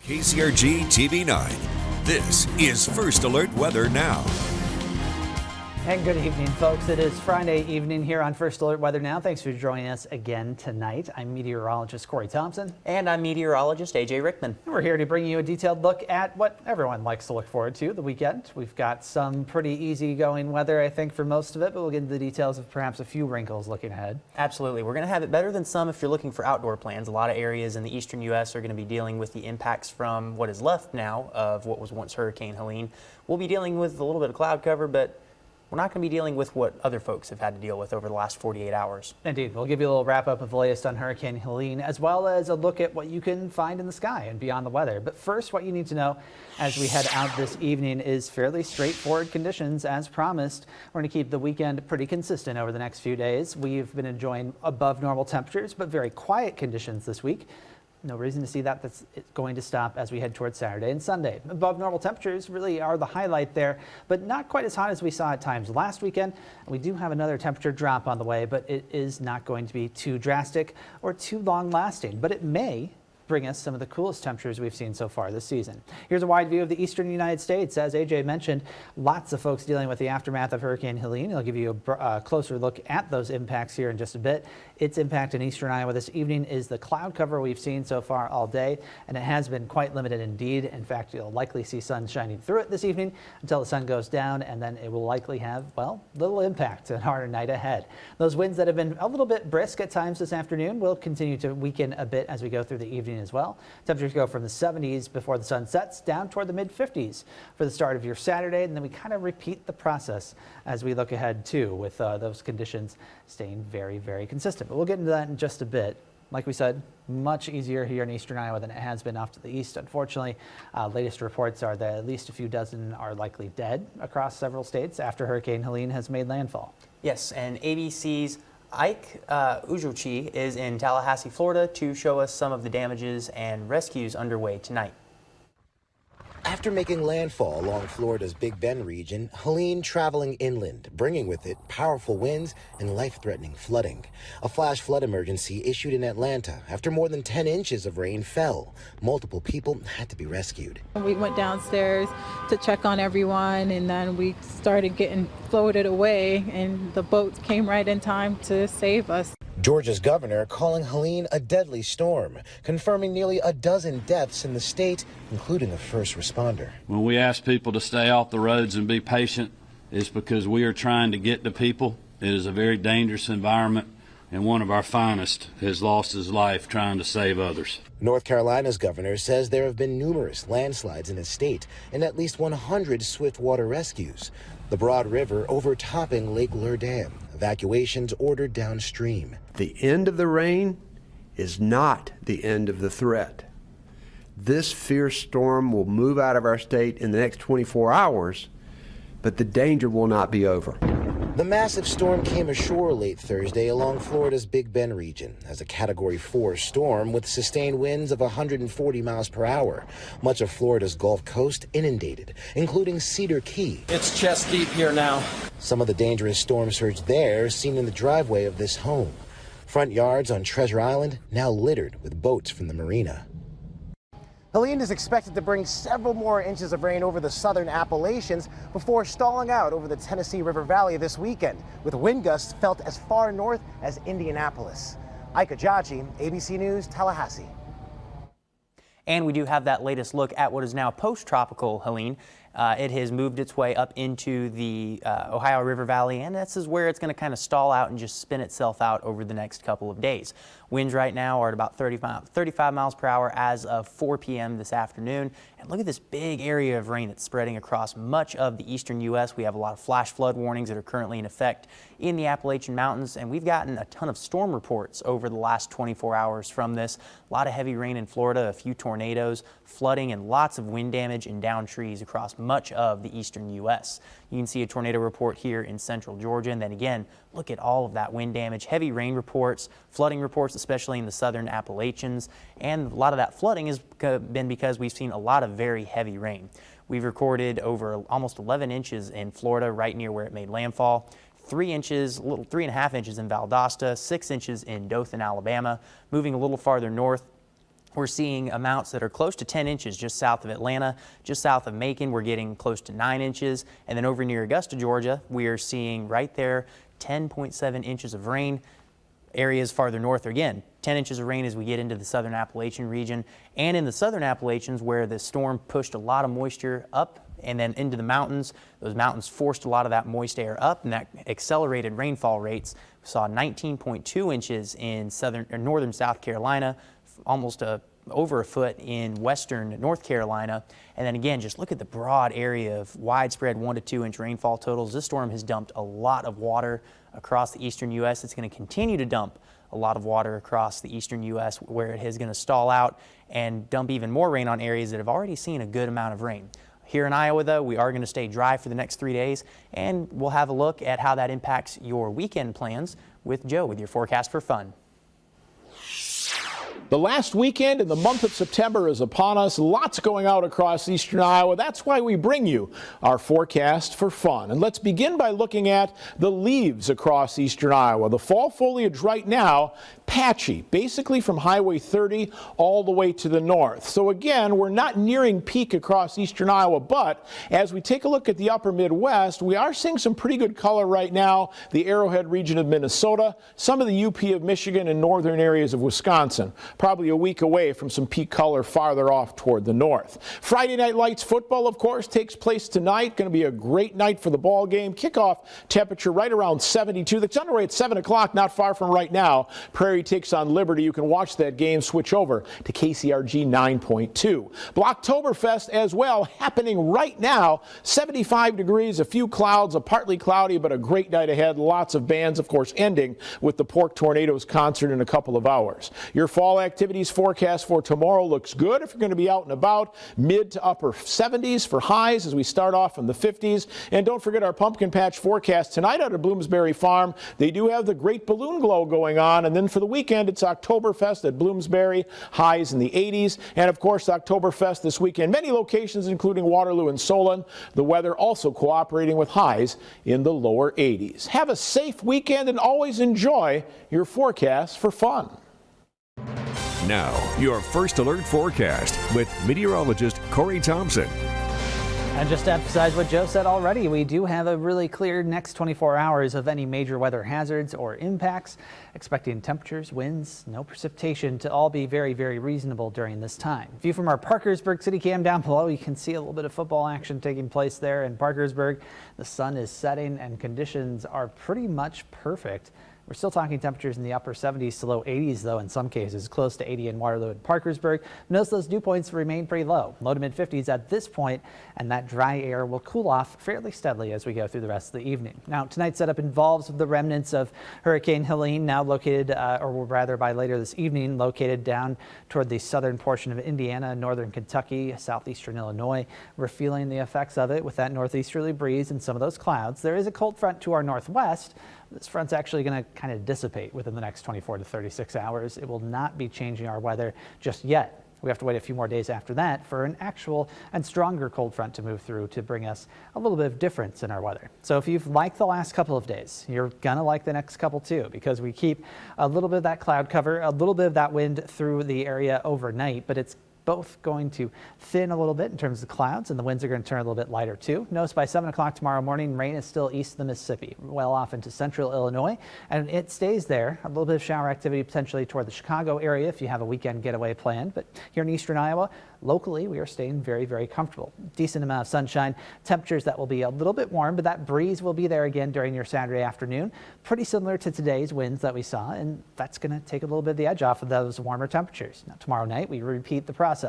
KCRG TV 9. This is First Alert Weather Now. And good evening, folks. It is Friday evening here on First Alert Weather Now. Thanks for joining us again tonight. I'm meteorologist Corey Thompson. And I'm meteorologist AJ Rickman. And we're here to bring you a detailed look at what everyone likes to look forward to, the weekend. We've got some pretty easygoing weather, I think, for most of it, but we'll get into the details of perhaps a few wrinkles looking ahead. Absolutely. We're going to have it better than some if you're looking for outdoor plans. A lot of areas in the eastern U.S. are going to be dealing with the impacts from what is left now of what was once Hurricane Helene. We'll be dealing with a little bit of cloud cover, but we're not going to be dealing with what other folks have had to deal with over the last 48 hours. Indeed. We'll give you a little wrap up of the latest on Hurricane Helene, as well as a look at what you can find in the sky and beyond the weather. But first, what you need to know as we head out this evening is fairly straightforward conditions as promised. We're going to keep the weekend pretty consistent over the next few days. We've been enjoying above normal temperatures, but very quiet conditions this week. No reason to see that that's going to stop as we head towards Saturday and Sunday. Above normal temperatures really are the highlight there, but not quite as hot as we saw at times last weekend. We do have another temperature drop on the way, but it is not going to be too drastic or too long lasting, but it may bring us some of the coolest temperatures we've seen so far this season. Here's a wide view of the eastern United States. As AJ mentioned, lots of folks dealing with the aftermath of Hurricane Helene. I'll give you a closer look at those impacts here in just a bit. Its impact in eastern Iowa this evening is the cloud cover we've seen so far all day, and it has been quite limited indeed. In fact, you'll likely see sun shining through it this evening until the sun goes down, and then it will likely have, well, little impact on our night ahead. Those winds that have been a little bit brisk at times this afternoon will continue to weaken a bit as we go through the evening as well. Temperatures go from the 70s before the sun sets down toward the mid 50s for the start of your Saturday, and then we kind of repeat the process as we look ahead too, with those conditions staying very, very consistent. But we'll get into that in just a bit. Like we said, much easier here in eastern Iowa than it has been off to the east. Unfortunately, latest reports are that at least a few dozen are likely dead across several states after Hurricane Helene has made landfall. Yes, and ABC's Ike Ujochi is in Tallahassee, Florida to show us some of the damages and rescues underway tonight. After making landfall along Florida's Big Bend region, Helene traveling inland, bringing with it powerful winds and life-threatening flooding. A flash flood emergency issued in Atlanta after more than 10 inches of rain fell. Multiple people had to be rescued. We went downstairs to check on everyone, and then we started getting floated away, and the boats came right in time to save us. Georgia's governor calling Helene a deadly storm, confirming nearly a dozen deaths in the state, including a first responder. When we ask people to stay off the roads and be patient, it's because we are trying to get to people. It is a very dangerous environment, and one of our finest has lost his life trying to save others. North Carolina's governor says there have been numerous landslides in his state and at least 100 swiftwater rescues. The Broad River overtopping Lake Lure Dam. Evacuations ordered downstream. The end of the rain is not the end of the threat. This fierce storm will move out of our state in the next 24 hours, but the danger will not be over. The massive storm came ashore late Thursday along Florida's Big Bend region as a Category 4 storm with sustained winds of 140 miles per hour. Much of Florida's Gulf Coast inundated, including Cedar Key. It's chest deep here now. Some of the dangerous storm surge there seen in the driveway of this home. Front yards on Treasure Island now littered with boats from the marina. Helene is expected to bring several more inches of rain over the southern Appalachians before stalling out over the Tennessee River Valley this weekend, with wind gusts felt as far north as Indianapolis. Ike Ujochi, ABC News, Tallahassee. And we do have that latest look at what is now post-tropical Helene. It has moved its way up into the Ohio River Valley, and this is where it's going to kind of stall out and just spin itself out over the next couple of days. Winds right now are at about 35 miles per hour as of 4 p.m. this afternoon. And look at this big area of rain that's spreading across much of the eastern U.S. We have a lot of flash flood warnings that are currently in effect in the Appalachian Mountains, and we've gotten a ton of storm reports over the last 24 hours from this. A lot of heavy rain in Florida, a few tornadoes, flooding, and lots of wind damage and downed trees across much of the eastern U.S. You can see a tornado report here in central Georgia, and then again, look at all of that wind damage, heavy rain reports, flooding reports, especially in the southern Appalachians, and a lot of that flooding has been because we've seen a lot of very heavy rain. We've recorded over almost 11 inches in Florida, right near where it made landfall. 3 inches, 3.5 inches in Valdosta, 6 inches in Dothan, Alabama. Moving a little farther north, We're seeing amounts that are close to 10 inches just south of Atlanta, just south of Macon. We're getting close to 9 inches. And then over near Augusta, Georgia, we are seeing right there 10.7 inches of rain. Areas farther north, again, 10 inches of rain as we get into the southern Appalachian region. And in the southern Appalachians, where the storm pushed a lot of moisture up and then into the mountains, those mountains forced a lot of that moist air up, and that accelerated rainfall rates. We saw 19.2 inches in northern South Carolina, almost over a foot in western North Carolina. And then again, just look at the broad area of widespread 1 to 2 inch rainfall totals. This storm has dumped a lot of water across the eastern U.S. It's going to continue to dump a lot of water across the eastern U.S., where it is going to stall out and dump even more rain on areas that have already seen a good amount of rain. Here in Iowa, though, we are going to stay dry for the next 3 days, and we'll have a look at how that impacts your weekend plans with Joe with your forecast for fun. The last weekend in the month of September is upon us. Lots going out across eastern Iowa. That's why we bring you our forecast for fun. And let's begin by looking at the leaves across eastern Iowa. The fall foliage right now, patchy, basically from Highway 30 all the way to the north. So again, we're not nearing peak across eastern Iowa, but as we take a look at the upper Midwest, we are seeing some pretty good color right now. The Arrowhead region of Minnesota, some of the UP of Michigan, and northern areas of Wisconsin. Probably a week away from some peak color farther off toward the north. Friday Night Lights football, of course, takes place tonight. Going to be a great night for the ball game. Kickoff temperature right around 72. That's underway at 7 o'clock, not far from right now. Prairie takes on Liberty. You can watch that game. Switch over to KCRG 9.2. Blocktoberfest as well, happening right now. 75 degrees, a few clouds, a partly cloudy, but a great night ahead. Lots of bands, of course, ending with the Pork Tornadoes concert in a couple of hours. Your fall activities forecast for tomorrow looks good if you're going to be out and about. Mid to upper 70s for highs as we start off in the 50s. And don't forget our pumpkin patch forecast tonight out at Bloomsbury Farm. They do have the great balloon glow going on. And then for the weekend, it's Oktoberfest at Bloomsbury, highs in the 80s. And of course, Oktoberfest this weekend, many locations including Waterloo and Solon. The weather also cooperating with highs in the lower 80s. Have a safe weekend and always enjoy your forecast for fun. Now, your First Alert forecast with meteorologist Corey Thompson. And just to emphasize what Joe said already, we do have a really clear next 24 hours of any major weather hazards or impacts. Expecting temperatures, winds, no precipitation to all be very, very reasonable during this time. View from our Parkersburg City Cam down below. You can see a little bit of football action taking place there in Parkersburg. The sun is setting and conditions are pretty much perfect. We're still talking temperatures in the upper 70s to low 80s, though, in some cases, close to 80 in Waterloo and Parkersburg. Notice those dew points remain pretty low, low to mid 50s at this point, and that dry air will cool off fairly steadily as we go through the rest of the evening. Now, tonight's setup involves the remnants of Hurricane Helene, now located, or rather by later this evening, located down toward the southern portion of Indiana, northern Kentucky, southeastern Illinois. We're feeling the effects of it with that northeasterly breeze and some of those clouds. There is a cold front to our northwest. This front's actually going to kind of dissipate within the next 24 to 36 hours. It will not be changing our weather just yet. We have to wait a few more days after that for an actual and stronger cold front to move through to bring us a little bit of difference in our weather. So if you've liked the last couple of days, you're going to like the next couple too, because we keep a little bit of that cloud cover, a little bit of that wind through the area overnight, but it's both going to thin a little bit in terms of clouds, and the winds are going to turn a little bit lighter too. Notice by 7 o'clock tomorrow morning, rain is still east of the Mississippi, well off into central Illinois, and it stays there. A little bit of shower activity potentially toward the Chicago area if you have a weekend getaway planned, but here in eastern Iowa, locally, we are staying very, very comfortable. Decent amount of sunshine, temperatures that will be a little bit warm, but that breeze will be there again during your Saturday afternoon. Pretty similar to today's winds that we saw, and that's going to take a little bit of the edge off of those warmer temperatures. Now, tomorrow night, we repeat the process.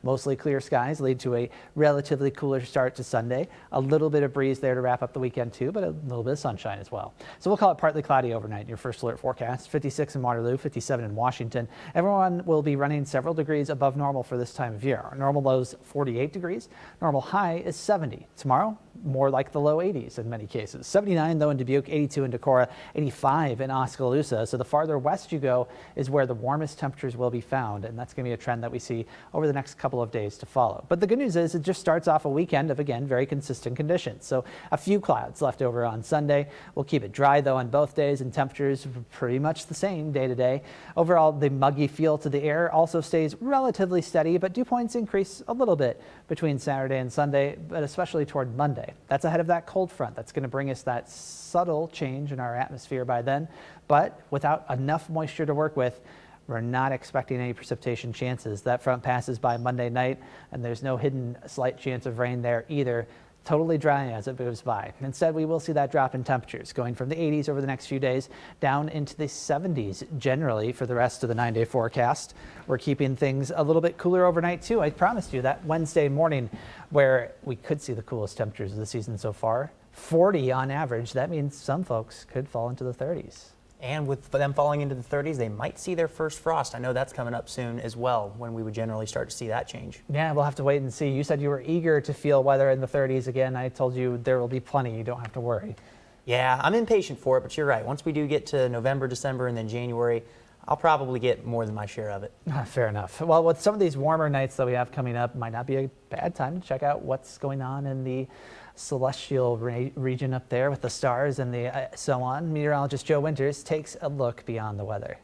Mostly clear skies lead to a relatively cooler start to Sunday. A little bit of breeze there to wrap up the weekend too, but a little bit of sunshine as well. So we'll call it partly cloudy overnight in your First Alert forecast. 56 in Waterloo, 57 in Washington. Everyone will be running several degrees above normal for this time of year. Our normal low is 48 degrees. Normal high is 70. Tomorrow, more like the low 80s in many cases. 79 though in Dubuque, 82 in Decorah, 85 in Oskaloosa. So the farther west you go is where the warmest temperatures will be found, and that's going to be a trend that we see over the next couple of days to follow. But the good news is it just starts off a weekend of, again, very consistent conditions. So a few clouds left over on Sunday. We'll keep it dry, though, on both days, and temperatures pretty much the same day to day. Overall, the muggy feel to the air also stays relatively steady, but dew points increase a little bit between Saturday and Sunday, but especially toward Monday. That's ahead of that cold front that's going to bring us that subtle change in our atmosphere by then, but without enough moisture to work with, we're not expecting any precipitation chances. That front passes by Monday night, and there's no hidden slight chance of rain there either. Totally dry as it moves by. Instead, we will see that drop in temperatures going from the 80s over the next few days down into the 70s generally for the rest of the 9-day forecast. We're keeping things a little bit cooler overnight too. I promised you that Wednesday morning where we could see the coolest temperatures of the season so far. 40 on average. That means some folks could fall into the 30s. And with them falling into the 30s, they might see their first frost. I know that's coming up soon as well, when we would generally start to see that change. Yeah, we'll have to wait and see. You said you were eager to feel weather in the 30s again. I told you there will be plenty. You don't have to worry. Yeah, I'm impatient for it, but you're right. Once we do get to November, December, and then January, I'll probably get more than my share of it. Fair enough. Well, with some of these warmer nights that we have coming up, might not be a bad time to check out what's going on in the celestial region up there with the stars and the so on. Meteorologist Joe Winters takes a look beyond the weather.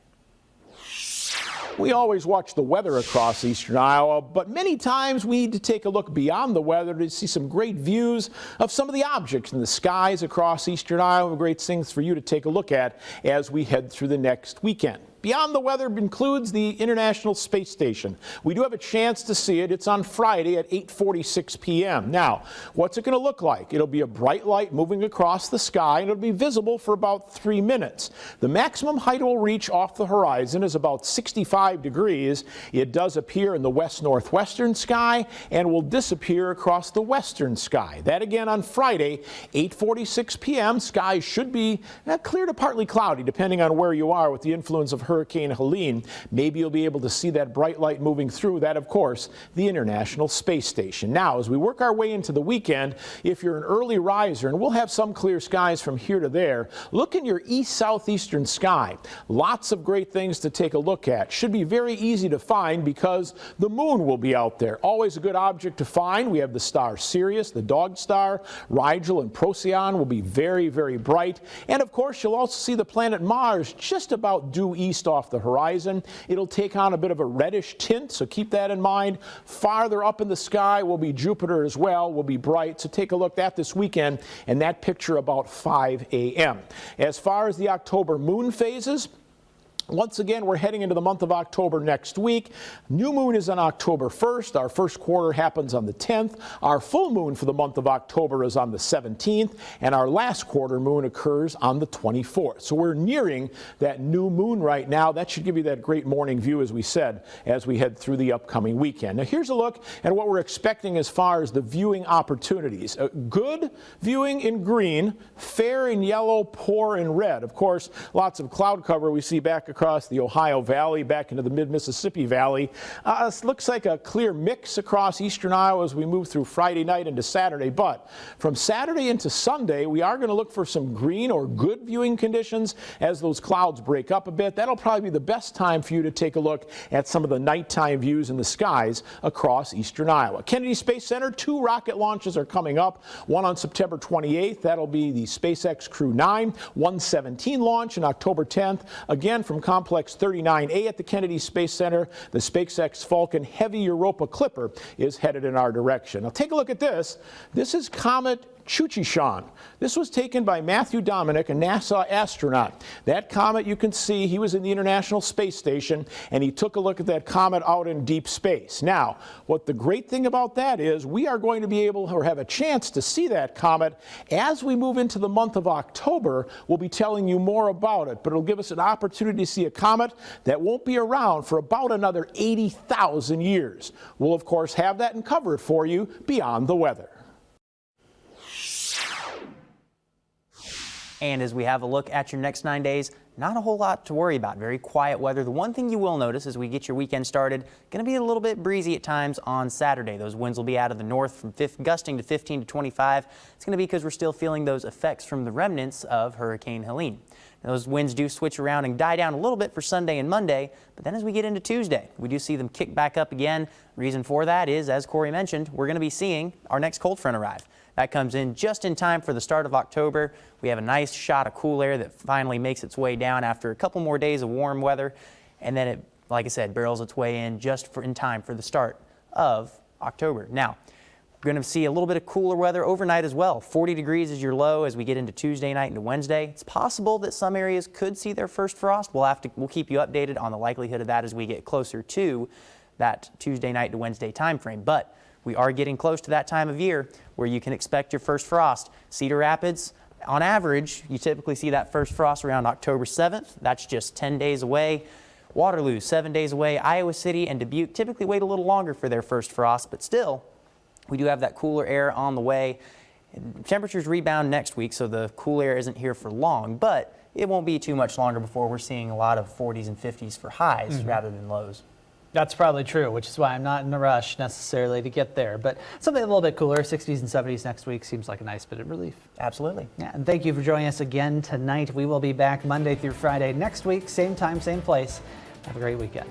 We always watch the weather across eastern Iowa, but many times we need to take a look beyond the weather to see some great views of some of the objects in the skies across eastern Iowa. Great things for you to take a look at as we head through the next weekend. Beyond the weather includes the International Space Station. We do have a chance to see it. It's on Friday at 8:46 p.m. Now, what's it going to look like? It'll be a bright light moving across the sky, and it'll be visible for about 3 minutes. The maximum height it will reach off the horizon is about 65 degrees. It does appear in the west-northwestern sky and will disappear across the western sky. That again on Friday, 8:46 p.m. Skies should be clear to partly cloudy, depending on where you are with the influence of Hurricane Helene. Maybe you'll be able to see that bright light moving through. That, of course, the International Space Station. Now, as we work our way into the weekend, if you're an early riser, and we'll have some clear skies from here to there, look in your east-southeastern sky. Lots of great things to take a look at. Should be very easy to find because the moon will be out there. Always a good object to find. We have the star Sirius, the Dog Star, Rigel, and Procyon will be very, very bright. And, of course, you'll also see the planet Mars just about due east off the horizon. It'll take on a bit of a reddish tint, so keep that in mind. Farther up in the sky will be Jupiter as well, will be bright. So take a look at this weekend and that picture about 5 a.m. As far as the October moon phases, once again, we're heading into the month of October next week. New moon is on October 1st. Our first quarter happens on the 10th. Our full moon for the month of October is on the 17th. And our last quarter moon occurs on the 24th. So we're nearing that new moon right now. That should give you that great morning view, as we said, as we head through the upcoming weekend. Now, here's a look at what we're expecting as far as the viewing opportunities. Good viewing in green, fair in yellow, poor in red. Of course, lots of cloud cover we see back across the Ohio Valley, back into the mid-Mississippi Valley. It looks like a clear mix across eastern Iowa as we move through Friday night into Saturday. But from Saturday into Sunday, we are going to look for some green or good viewing conditions as those clouds break up a bit. That'll probably be the best time for you to take a look at some of the nighttime views in the skies across eastern Iowa. Kennedy Space Center, 2 rocket launches are coming up. One on September 28th. That'll be the SpaceX Crew 9. 117 launch on October 10th. Again, from Complex 39A at the Kennedy Space Center, the SpaceX Falcon Heavy Europa Clipper is headed in our direction. Now take a look at this. This is Comet Chuchishan. This was taken by Matthew Dominic, a NASA astronaut. That comet, you can see, he was in the International Space Station, and he took a look at that comet out in deep space. Now, what the great thing about that is we are going to be able or have a chance to see that comet as we move into the month of October. We'll be telling you more about it, but it'll give us an opportunity to see a comet that won't be around for about another 80,000 years. We'll, of course, have that and cover it for you beyond the weather. And as we have a look at your next 9 days, not a whole lot to worry about. Very quiet weather. The one thing you will notice as we get your weekend started, going to be a little bit breezy at times on Saturday. Those winds will be out of the north from gusting to 15 to 25. It's going to be because we're still feeling those effects from the remnants of Hurricane Helene. Those winds do switch around and die down a little bit for Sunday and Monday, but then as we get into Tuesday, we do see them kick back up again. Reason for that is, as Corey mentioned, we're going to be seeing our next cold front arrive. That comes in just in time for the start of October. We have a nice shot of cool air that finally makes its way down after a couple more days of warm weather, and then it, like I said, barrels its way in just in time for the start of October. Now, we're going to see a little bit of cooler weather overnight as well. 40 degrees is your low as we get into Tuesday night into Wednesday. It's possible that some areas could see their first frost. We'll keep you updated on the likelihood of that as we get closer to that Tuesday night to Wednesday time frame. But we are getting close to that time of year where you can expect your first frost. Cedar Rapids, on average, you typically see that first frost around October 7th. That's just 10 days away. Waterloo, 7 days away. Iowa City and Dubuque typically wait a little longer for their first frost, but still, we do have that cooler air on the way. Temperatures rebound next week, so the cool air isn't here for long, but it won't be too much longer before we're seeing a lot of 40s and 50s for highs rather than lows. That's probably true, which is why I'm not in a rush necessarily to get there. But something a little bit cooler, 60s and 70s next week seems like a nice bit of relief. Absolutely. Yeah, and thank you for joining us again tonight. We will be back Monday through Friday next week, same time, same place. Have a great weekend.